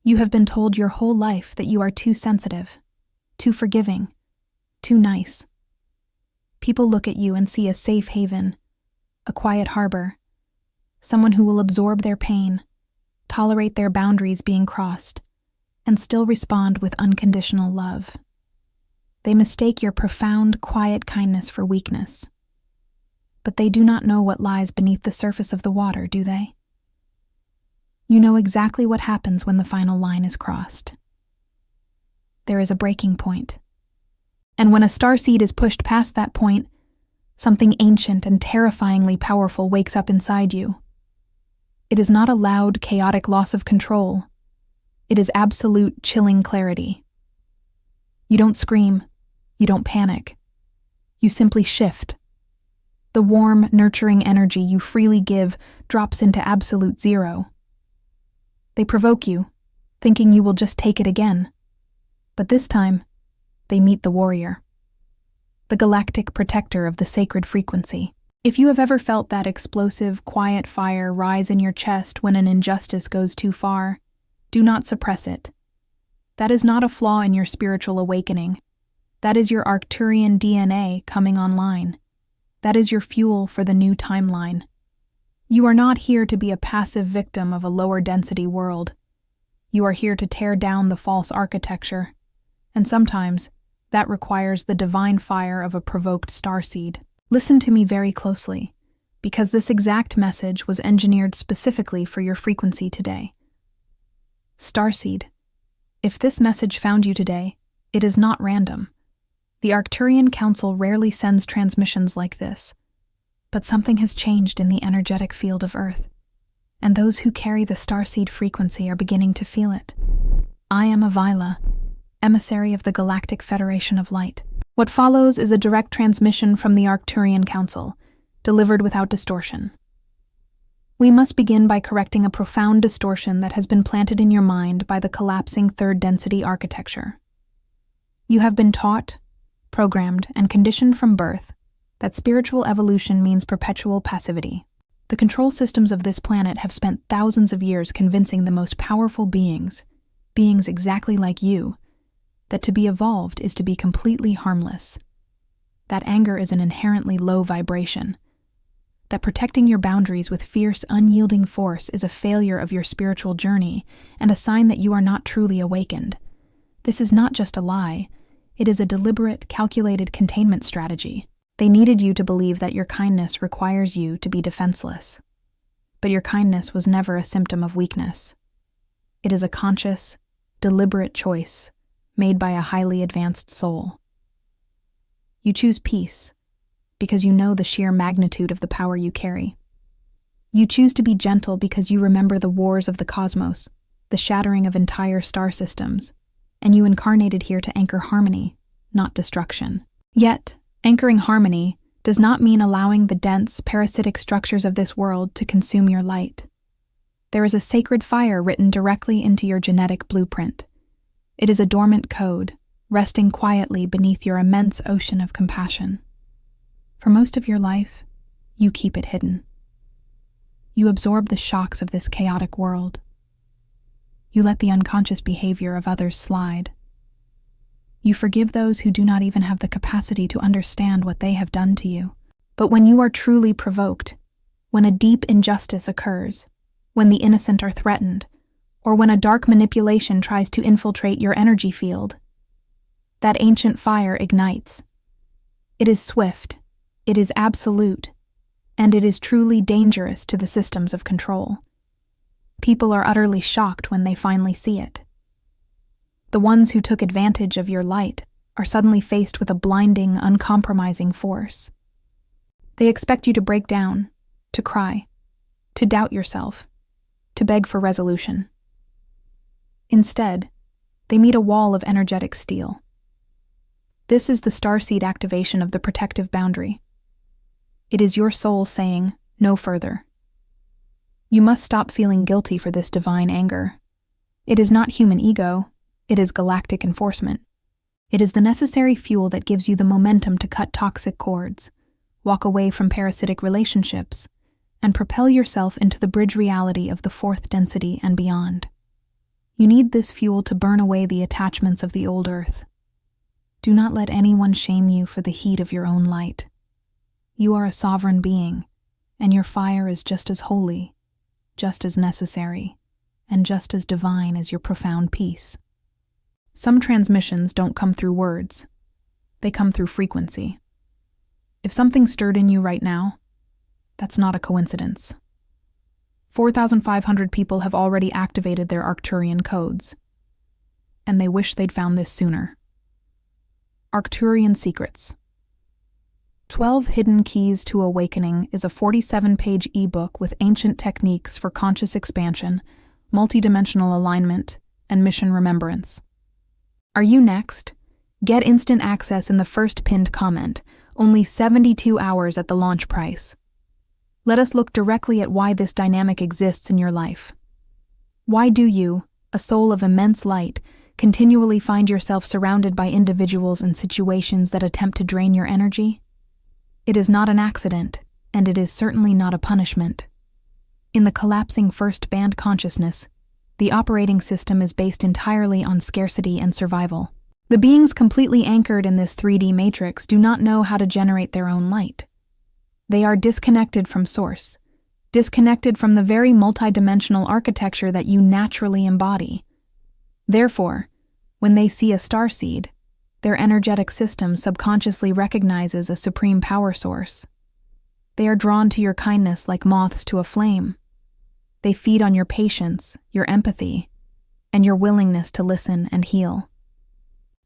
You have been told your whole life that you are too sensitive, too forgiving, too nice. People look at you and see a safe haven, a quiet harbor, someone who will absorb their pain, tolerate their boundaries being crossed, and still respond with unconditional love. They mistake your profound, quiet kindness for weakness. But they do not know what lies beneath the surface of the water, do they? You know exactly what happens when the final line is crossed. There is a breaking point. And when a starseed is pushed past that point, something ancient and terrifyingly powerful wakes up inside you. It is not a loud, chaotic loss of control. It is absolute, chilling clarity. You don't scream. You don't panic. You simply shift. The warm, nurturing energy you freely give drops into absolute zero. They provoke you, thinking you will just take it again. But this time, they meet the warrior, the galactic protector of the sacred frequency. If you have ever felt that explosive, quiet fire rise in your chest when an injustice goes too far, do not suppress it. That is not a flaw in your spiritual awakening. That is your Arcturian DNA coming online. That is your fuel for the new timeline. You are not here to be a passive victim of a lower density world. You are here to tear down the false architecture, and sometimes that requires the divine fire of a provoked starseed. Listen to me very closely, because this exact message was engineered specifically for your frequency today. Starseed, if this message found you today, it is not random. The Arcturian Council rarely sends transmissions like this. But something has changed in the energetic field of Earth, and those who carry the starseed frequency are beginning to feel it. I am Avila, emissary of the Galactic Federation of Light. What follows is a direct transmission from the Arcturian Council, delivered without distortion. We must begin by correcting a profound distortion that has been planted in your mind by the collapsing third-density architecture. You have been taught, programmed, and conditioned from birth that spiritual evolution means perpetual passivity. The control systems of this planet have spent thousands of years convincing the most powerful beings exactly like you, that to be evolved is to be completely harmless, that anger is an inherently low vibration, that protecting your boundaries with fierce, unyielding force is a failure of your spiritual journey and a sign that you are not truly awakened. This is not just a lie, it is a deliberate, calculated containment strategy. They needed you to believe that your kindness requires you to be defenseless. But your kindness was never a symptom of weakness. It is a conscious, deliberate choice made by a highly advanced soul. You choose peace because you know the sheer magnitude of the power you carry. You choose to be gentle because you remember the wars of the cosmos, the shattering of entire star systems, and you incarnated here to anchor harmony, not destruction. Yet, anchoring harmony does not mean allowing the dense, parasitic structures of this world to consume your light. There is a sacred fire written directly into your genetic blueprint. It is a dormant code, resting quietly beneath your immense ocean of compassion. For most of your life, you keep it hidden. You absorb the shocks of this chaotic world. You let the unconscious behavior of others slide. You forgive those who do not even have the capacity to understand what they have done to you. But when you are truly provoked, when a deep injustice occurs, when the innocent are threatened, or when a dark manipulation tries to infiltrate your energy field, that ancient fire ignites. It is swift, it is absolute, and it is truly dangerous to the systems of control. People are utterly shocked when they finally see it. The ones who took advantage of your light are suddenly faced with a blinding, uncompromising force. They expect you to break down, to cry, to doubt yourself, to beg for resolution. Instead, they meet a wall of energetic steel. This is the starseed activation of the protective boundary. It is your soul saying, "No further." You must stop feeling guilty for this divine anger. It is not human ego, it is galactic enforcement. It is the necessary fuel that gives you the momentum to cut toxic cords, walk away from parasitic relationships, and propel yourself into the bridge reality of the fourth density and beyond. You need this fuel to burn away the attachments of the old earth. Do not let anyone shame you for the heat of your own light. You are a sovereign being, and your fire is just as holy, just as necessary, and just as divine as your profound peace. Some transmissions don't come through words. They come through frequency. If something stirred in you right now, that's not a coincidence. 4,500 people have already activated their Arcturian codes, and they wish they'd found this sooner. Arcturian Secrets. 12 Hidden Keys to Awakening is a 47-page ebook with ancient techniques for conscious expansion, multidimensional alignment, and mission remembrance. Are you next? Get instant access in the first pinned comment, only 72 hours at the launch price. Let us look directly at why this dynamic exists in your life. Why do you, a soul of immense light, continually find yourself surrounded by individuals and situations that attempt to drain your energy? It is not an accident, and it is certainly not a punishment. In the collapsing first band consciousness, the operating system is based entirely on scarcity and survival. The beings completely anchored in this 3D matrix do not know how to generate their own light. They are disconnected from source, disconnected from the very multidimensional architecture that you naturally embody. Therefore, when they see a starseed, their energetic system subconsciously recognizes a supreme power source. They are drawn to your kindness like moths to a flame. They feed on your patience, your empathy, and your willingness to listen and heal.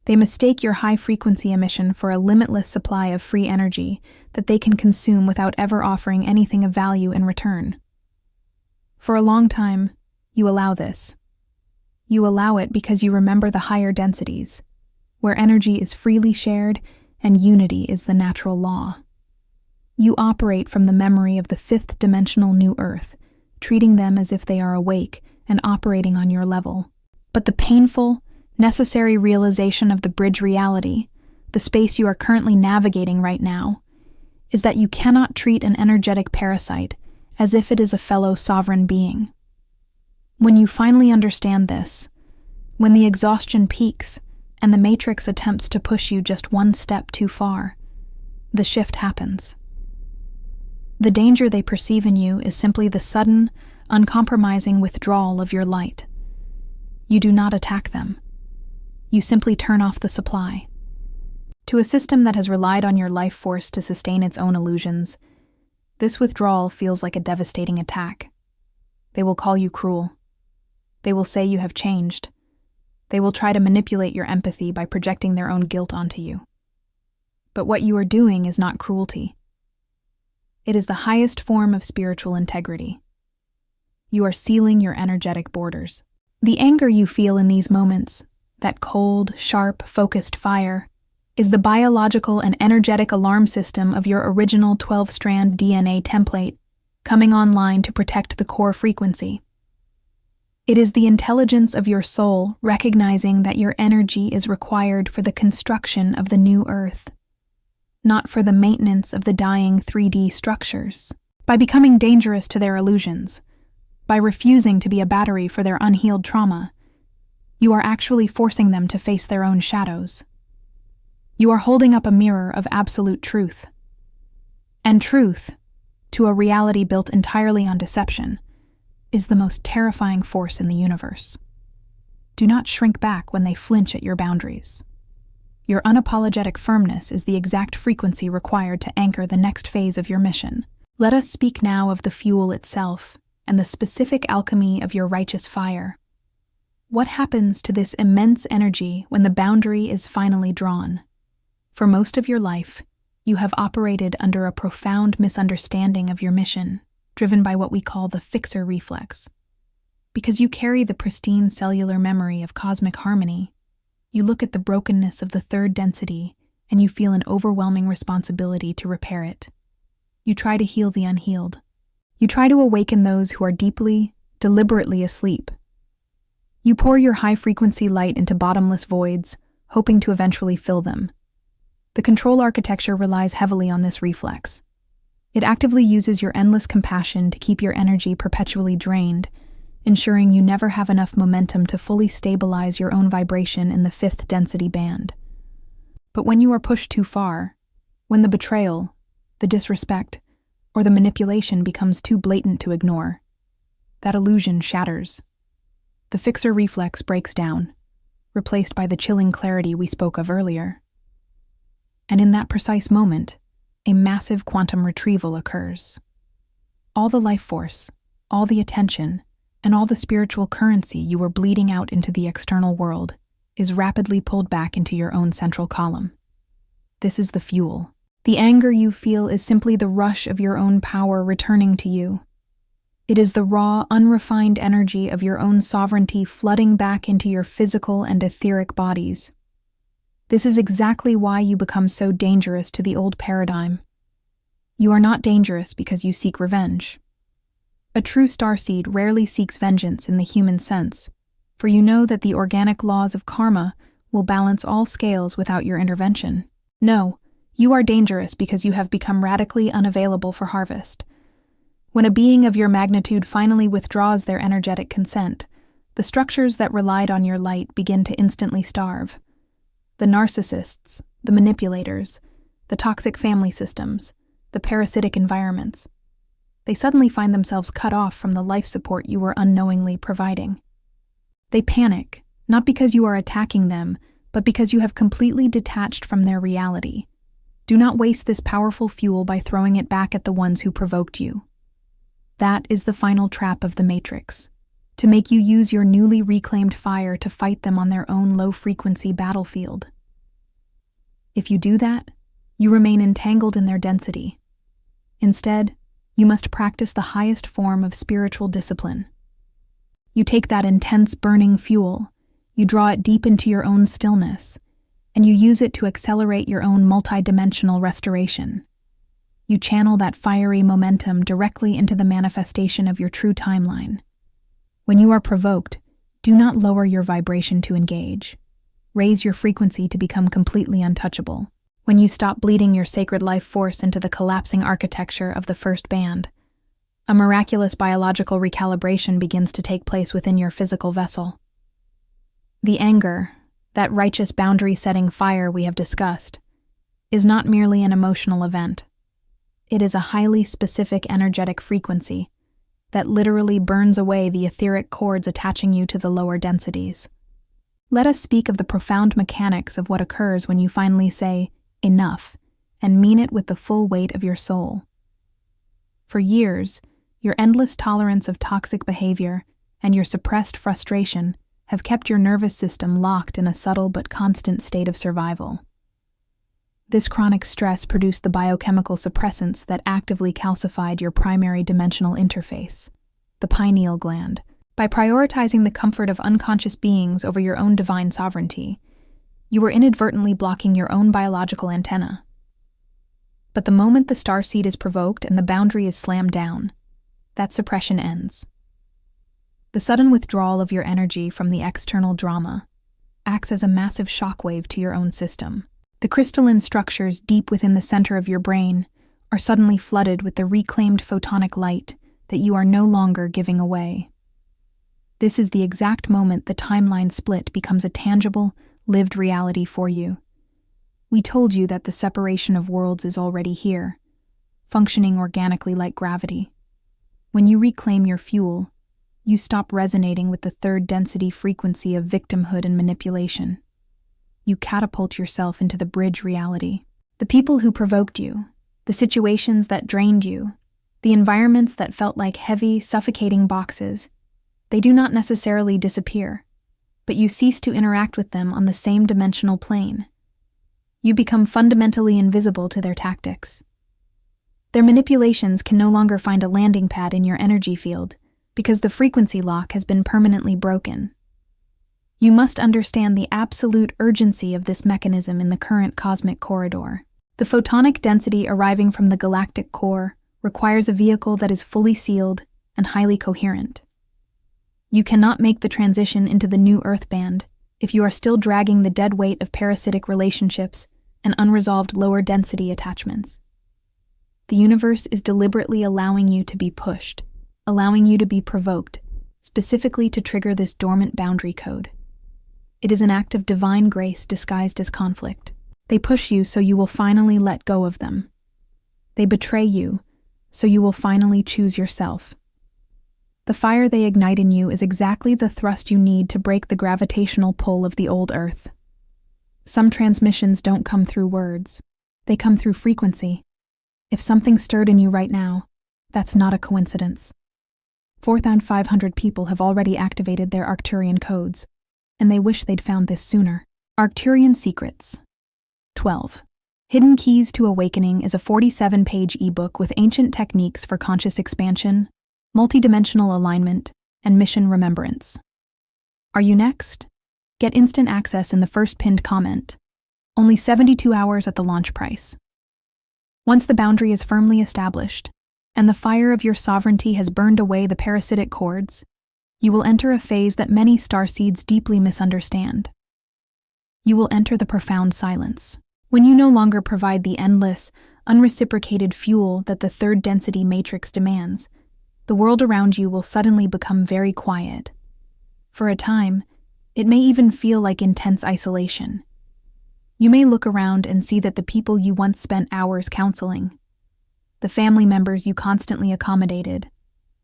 They mistake your high-frequency emission for a limitless supply of free energy that they can consume without ever offering anything of value in return. For a long time, you allow this. You allow it because you remember the higher densities, where energy is freely shared and unity is the natural law. You operate from the memory of the fifth-dimensional new earth, treating them as if they are awake and operating on your level. But the painful, necessary realization of the bridge reality, the space you are currently navigating right now, is that you cannot treat an energetic parasite as if it is a fellow sovereign being. When you finally understand this, when the exhaustion peaks and the matrix attempts to push you just one step too far, the shift happens. The danger they perceive in you is simply the sudden, uncompromising withdrawal of your light. You do not attack them. You simply turn off the supply. To a system that has relied on your life force to sustain its own illusions, this withdrawal feels like a devastating attack. They will call you cruel. They will say you have changed. They will try to manipulate your empathy by projecting their own guilt onto you. But what you are doing is not cruelty. It is the highest form of spiritual integrity. You are sealing your energetic borders. The anger you feel in these moments, that cold, sharp, focused fire, is the biological and energetic alarm system of your original 12-strand DNA template coming online to protect the core frequency. It is the intelligence of your soul recognizing that your energy is required for the construction of the new earth, not for the maintenance of the dying 3D structures. By becoming dangerous to their illusions, by refusing to be a battery for their unhealed trauma, you are actually forcing them to face their own shadows. You are holding up a mirror of absolute truth. And truth, to a reality built entirely on deception, is the most terrifying force in the universe. Do not shrink back when they flinch at your boundaries. Your unapologetic firmness is the exact frequency required to anchor the next phase of your mission. Let us speak now of the fuel itself and the specific alchemy of your righteous fire. What happens to this immense energy when the boundary is finally drawn? For most of your life, you have operated under a profound misunderstanding of your mission, driven by what we call the fixer reflex. Because you carry the pristine cellular memory of cosmic harmony, you look at the brokenness of the third density and you feel an overwhelming responsibility to repair it. You try to heal the unhealed. You try to awaken those who are deeply, deliberately asleep. You pour your high-frequency light into bottomless voids, hoping to eventually fill them. The control architecture relies heavily on this reflex. It actively uses your endless compassion to keep your energy perpetually drained, ensuring you never have enough momentum to fully stabilize your own vibration in the 5th density band. But when you are pushed too far, when the betrayal, the disrespect, or the manipulation becomes too blatant to ignore, that illusion shatters. The fixer reflex breaks down, replaced by the chilling clarity we spoke of earlier. And in that precise moment, a massive quantum retrieval occurs. All the life force, all the attention, and all the spiritual currency you were bleeding out into the external world is rapidly pulled back into your own central column. This is the fuel. The anger you feel is simply the rush of your own power returning to you. It is the raw, unrefined energy of your own sovereignty flooding back into your physical and etheric bodies. This is exactly why you become so dangerous to the old paradigm. You are not dangerous because you seek revenge. A true starseed rarely seeks vengeance in the human sense, for you know that the organic laws of karma will balance all scales without your intervention. No, you are dangerous because you have become radically unavailable for harvest. When a being of your magnitude finally withdraws their energetic consent, the structures that relied on your light begin to instantly starve. The narcissists, the manipulators, the toxic family systems, the parasitic environments. They suddenly find themselves cut off from the life support you were unknowingly providing. They panic, not because you are attacking them, but because you have completely detached from their reality. Do not waste this powerful fuel by throwing it back at the ones who provoked you. That is the final trap of the Matrix, to make you use your newly reclaimed fire to fight them on their own low-frequency battlefield. If you do that, you remain entangled in their density. Instead, you must practice the highest form of spiritual discipline. You take that intense burning fuel, you draw it deep into your own stillness, and you use it to accelerate your own multidimensional restoration. You channel that fiery momentum directly into the manifestation of your true timeline. When you are provoked, do not lower your vibration to engage. Raise your frequency to become completely untouchable. When you stop bleeding your sacred life force into the collapsing architecture of the first band, a miraculous biological recalibration begins to take place within your physical vessel. The anger, that righteous boundary-setting fire we have discussed, is not merely an emotional event. It is a highly specific energetic frequency that literally burns away the etheric cords attaching you to the lower densities. Let us speak of the profound mechanics of what occurs when you finally say, "enough," and mean it with the full weight of your soul. For years, your endless tolerance of toxic behavior and your suppressed frustration have kept your nervous system locked in a subtle but constant state of survival. This chronic stress produced the biochemical suppressants that actively calcified your primary dimensional interface, the pineal gland. By prioritizing the comfort of unconscious beings over your own divine sovereignty, you were inadvertently blocking your own biological antenna. But the moment the starseed is provoked and the boundary is slammed down, that suppression ends. The sudden withdrawal of your energy from the external drama acts as a massive shockwave to your own system. The crystalline structures deep within the center of your brain are suddenly flooded with the reclaimed photonic light that you are no longer giving away. This is the exact moment the timeline split becomes a tangible, lived reality for you. We told you that the separation of worlds is already here, functioning organically like gravity. When you reclaim your fuel, you stop resonating with the third density frequency of victimhood and manipulation. You catapult yourself into the bridge reality. The people who provoked you, the situations that drained you, the environments that felt like heavy, suffocating boxes, they do not necessarily disappear, but you cease to interact with them on the same dimensional plane. You become fundamentally invisible to their tactics. Their manipulations can no longer find a landing pad in your energy field because the frequency lock has been permanently broken. You must understand the absolute urgency of this mechanism in the current cosmic corridor. The photonic density arriving from the galactic core requires a vehicle that is fully sealed and highly coherent. You cannot make the transition into the new Earth band if you are still dragging the dead weight of parasitic relationships and unresolved lower density attachments. The universe is deliberately allowing you to be pushed, allowing you to be provoked, specifically to trigger this dormant boundary code. It is an act of divine grace disguised as conflict. They push you so you will finally let go of them. They betray you so you will finally choose yourself. The fire they ignite in you is exactly the thrust you need to break the gravitational pull of the old Earth. Some transmissions don't come through words. They come through frequency. If something stirred in you right now, that's not a coincidence. 4,500 people have already activated their Arcturian codes, and they wish they'd found this sooner. Arcturian Secrets. 12. Hidden Keys to Awakening is a 47-page ebook with ancient techniques for conscious expansion, multidimensional alignment, and mission remembrance. Are you next? Get instant access in the first pinned comment. Only 72 hours at the launch price. Once the boundary is firmly established, and the fire of your sovereignty has burned away the parasitic cords, you will enter a phase that many starseeds deeply misunderstand. You will enter the profound silence. When you no longer provide the endless, unreciprocated fuel that the third density matrix demands, the world around you will suddenly become very quiet. For a time, it may even feel like intense isolation. You may look around and see that the people you once spent hours counseling, the family members you constantly accommodated,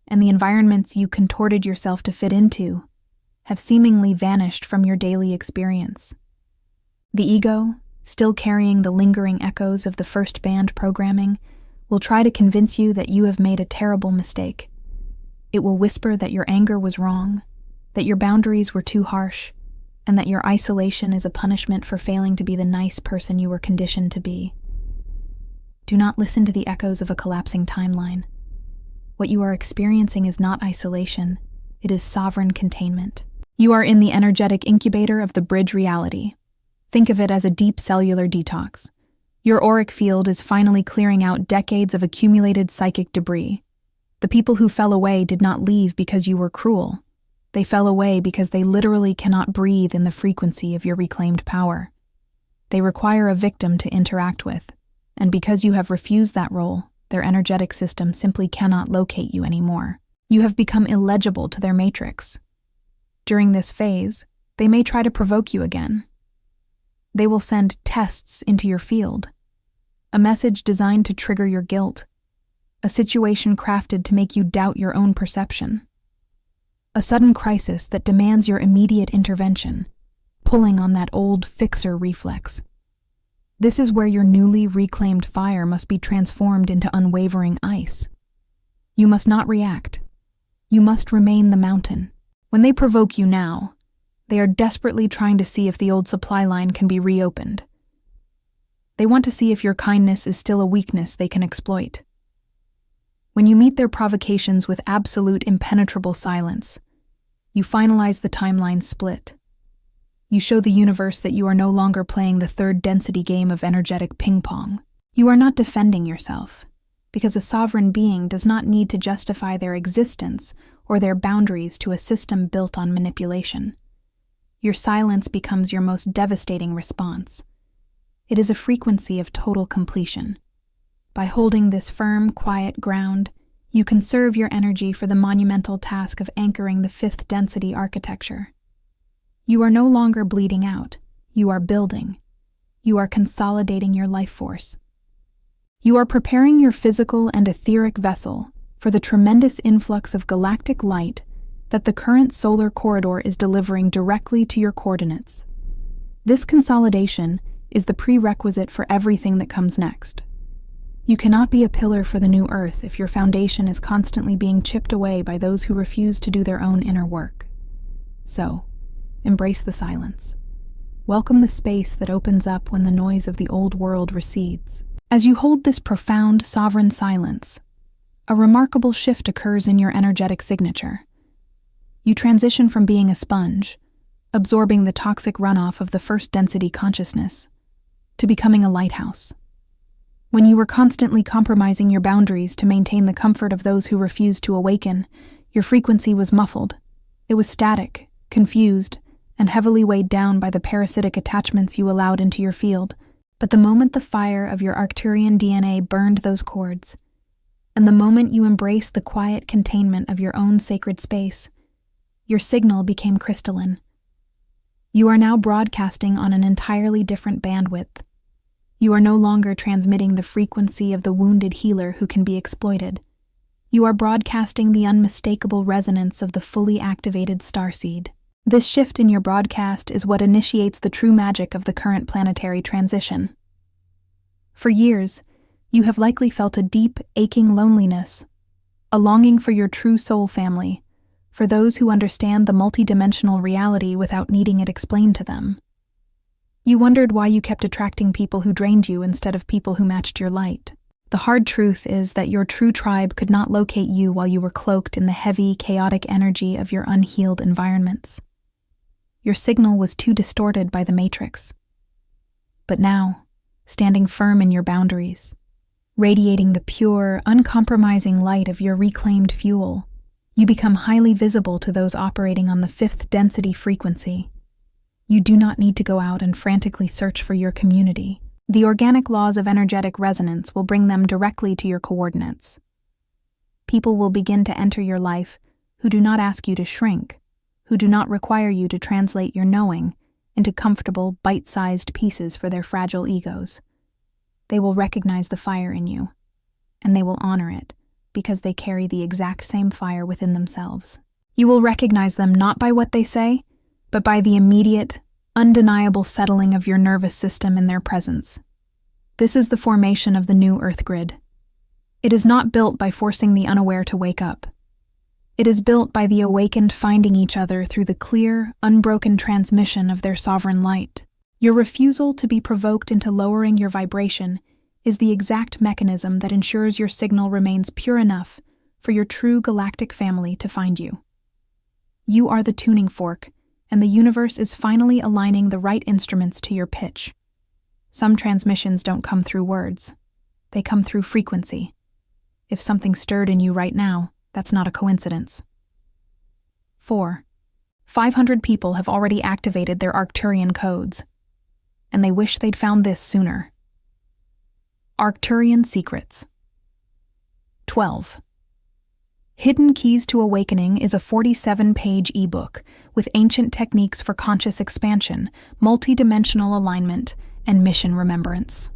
and the environments you contorted yourself to fit into, have seemingly vanished from your daily experience. The ego, still carrying the lingering echoes of the first band programming, will try to convince you that you have made a terrible mistake. It will whisper that your anger was wrong, that your boundaries were too harsh, and that your isolation is a punishment for failing to be the nice person you were conditioned to be. Do not listen to the echoes of a collapsing timeline. What you are experiencing is not isolation, it is sovereign containment. You are in the energetic incubator of the bridge reality. Think of it as a deep cellular detox. Your auric field is finally clearing out decades of accumulated psychic debris. The people who fell away did not leave because you were cruel. They fell away because they literally cannot breathe in the frequency of your reclaimed power. They require a victim to interact with, and because you have refused that role, their energetic system simply cannot locate you anymore. You have become illegible to their matrix. During this phase, they may try to provoke you again. They will send tests into your field, a message designed to trigger your guilt, a situation crafted to make you doubt your own perception, a sudden crisis that demands your immediate intervention, pulling on that old fixer reflex. This is where your newly reclaimed fire must be transformed into unwavering ice. You must not react. You must remain the mountain. When they provoke you now, they are desperately trying to see if the old supply line can be reopened. They want to see if your kindness is still a weakness they can exploit. When you meet their provocations with absolute impenetrable silence, you finalize the timeline split. You show the universe that you are no longer playing the third density game of energetic ping-pong. You are not defending yourself, because a sovereign being does not need to justify their existence or their boundaries to a system built on manipulation. Your silence becomes your most devastating response. It is a frequency of total completion. By holding this firm, quiet ground, you conserve your energy for the monumental task of anchoring the fifth density architecture. You are no longer bleeding out. You are building. You are consolidating your life force. You are preparing your physical and etheric vessel for the tremendous influx of galactic light that the current solar corridor is delivering directly to your coordinates. This consolidation is the prerequisite for everything that comes next. You cannot be a pillar for the new Earth if your foundation is constantly being chipped away by those who refuse to do their own inner work. So, embrace the silence. Welcome the space that opens up when the noise of the old world recedes. As you hold this profound, sovereign silence, a remarkable shift occurs in your energetic signature. You transition from being a sponge, absorbing the toxic runoff of the first density consciousness, to becoming a lighthouse. When you were constantly compromising your boundaries to maintain the comfort of those who refused to awaken, your frequency was muffled. It was static, confused, and heavily weighed down by the parasitic attachments you allowed into your field. But the moment the fire of your Arcturian DNA burned those cords, and the moment you embraced the quiet containment of your own sacred space, Your signal became crystalline. You are now broadcasting on an entirely different bandwidth. You are no longer transmitting the frequency of the wounded healer who can be exploited. You are broadcasting the unmistakable resonance of the fully activated starseed. This shift in your broadcast is what initiates the true magic of the current planetary transition. For years, you have likely felt a deep, aching loneliness, a longing for your true soul family, for those who understand the multidimensional reality without needing it explained to them. You wondered why you kept attracting people who drained you instead of people who matched your light. The hard truth is that your true tribe could not locate you while you were cloaked in the heavy, chaotic energy of your unhealed environments. Your signal was too distorted by the matrix. But now, standing firm in your boundaries, radiating the pure, uncompromising light of your reclaimed fuel, you become highly visible to those operating on the 5th density frequency. You do not need to go out and frantically search for your community. The organic laws of energetic resonance will bring them directly to your coordinates. People will begin to enter your life who do not ask you to shrink, who do not require you to translate your knowing into comfortable, bite-sized pieces for their fragile egos. They will recognize the fire in you, and they will honor it, because they carry the exact same fire within themselves. You will recognize them not by what they say, but by the immediate, undeniable settling of your nervous system in their presence. This is the formation of the new Earth grid. It is not built by forcing the unaware to wake up. It is built by the awakened finding each other through the clear, unbroken transmission of their sovereign light. Your refusal to be provoked into lowering your vibration is the exact mechanism that ensures your signal remains pure enough for your true galactic family to find you. You are the tuning fork, and the universe is finally aligning the right instruments to your pitch. Some transmissions don't come through words. They come through frequency. If something stirred in you right now, that's not a coincidence. 4. 500 people have already activated their Arcturian codes, and they wish they'd found this sooner. Arcturian Secrets. 12. Hidden Keys to Awakening is a 47-page ebook with ancient techniques for conscious expansion, multi-dimensional alignment, and mission remembrance.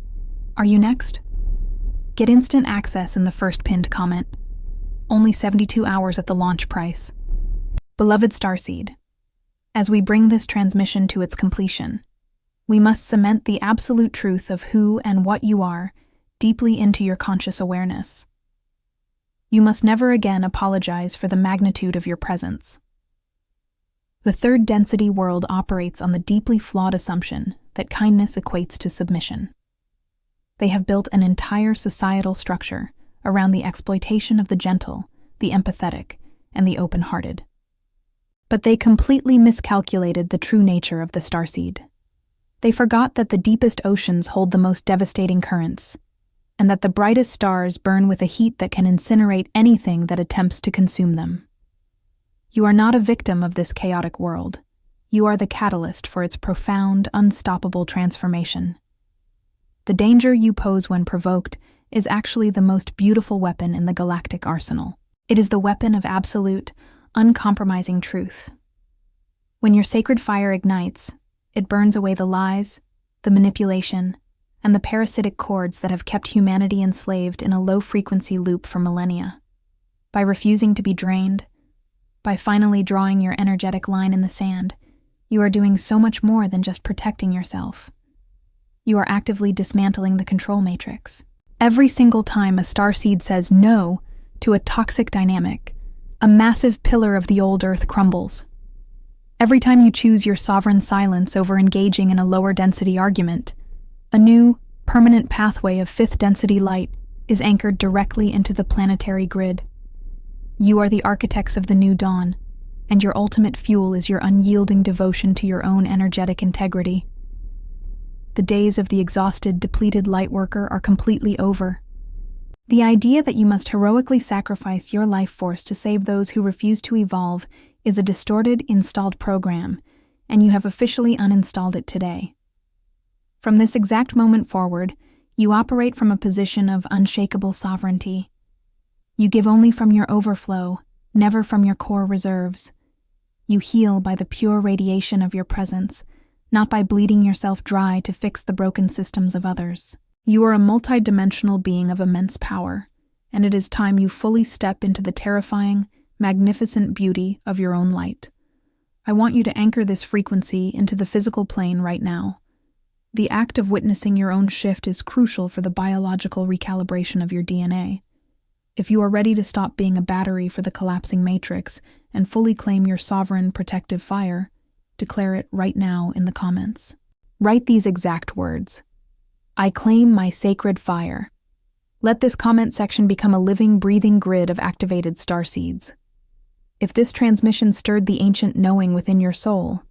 Are you next? Get instant access in the first pinned comment. Only 72 hours at the launch price. Beloved Starseed, as we bring this transmission to its completion, we must cement the absolute truth of who and what you are deeply into your conscious awareness. You must never again apologize for the magnitude of your presence. The 3rd density world operates on the deeply flawed assumption that kindness equates to submission. They have built an entire societal structure around the exploitation of the gentle, the empathetic, and the open-hearted. But they completely miscalculated the true nature of the starseed. They forgot that the deepest oceans hold the most devastating currents, and that the brightest stars burn with a heat that can incinerate anything that attempts to consume them. You are not a victim of this chaotic world. You are the catalyst for its profound, unstoppable transformation. The danger you pose when provoked is actually the most beautiful weapon in the galactic arsenal. It is the weapon of absolute, uncompromising truth. When your sacred fire ignites, it burns away the lies, the manipulation, and the parasitic cords that have kept humanity enslaved in a low-frequency loop for millennia. By refusing to be drained, by finally drawing your energetic line in the sand, you are doing so much more than just protecting yourself. You are actively dismantling the control matrix. Every single time a starseed says no to a toxic dynamic, a massive pillar of the old Earth crumbles. Every time you choose your sovereign silence over engaging in a lower-density argument, a new, permanent pathway of 5th density light is anchored directly into the planetary grid. You are the architects of the new dawn, and your ultimate fuel is your unyielding devotion to your own energetic integrity. The days of the exhausted, depleted lightworker are completely over. The idea that you must heroically sacrifice your life force to save those who refuse to evolve is a distorted, installed program, and you have officially uninstalled it today. From this exact moment forward, you operate from a position of unshakable sovereignty. You give only from your overflow, never from your core reserves. You heal by the pure radiation of your presence, not by bleeding yourself dry to fix the broken systems of others. You are a multidimensional being of immense power, and it is time you fully step into the terrifying, magnificent beauty of your own light. I want you to anchor this frequency into the physical plane right now. The act of witnessing your own shift is crucial for the biological recalibration of your DNA. If you are ready to stop being a battery for the collapsing matrix and fully claim your sovereign protective fire, declare it right now in the comments. Write these exact words. I claim my sacred fire. Let this comment section become a living, breathing grid of activated starseeds. If this transmission stirred the ancient knowing within your soul,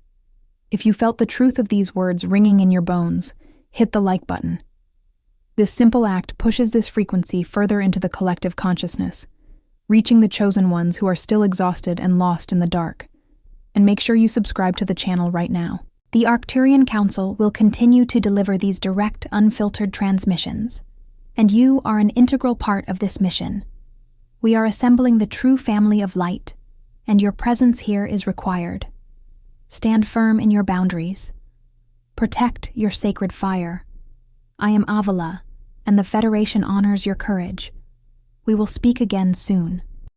if you felt the truth of these words ringing in your bones, hit the like button. This simple act pushes this frequency further into the collective consciousness, reaching the chosen ones who are still exhausted and lost in the dark. And make sure you subscribe to the channel right now. The Arcturian Council will continue to deliver these direct, unfiltered transmissions, and you are an integral part of this mission. We are assembling the true family of light, and your presence here is required. Stand firm in your boundaries. Protect your sacred fire. I am Avala, and the Federation honors your courage. We will speak again soon.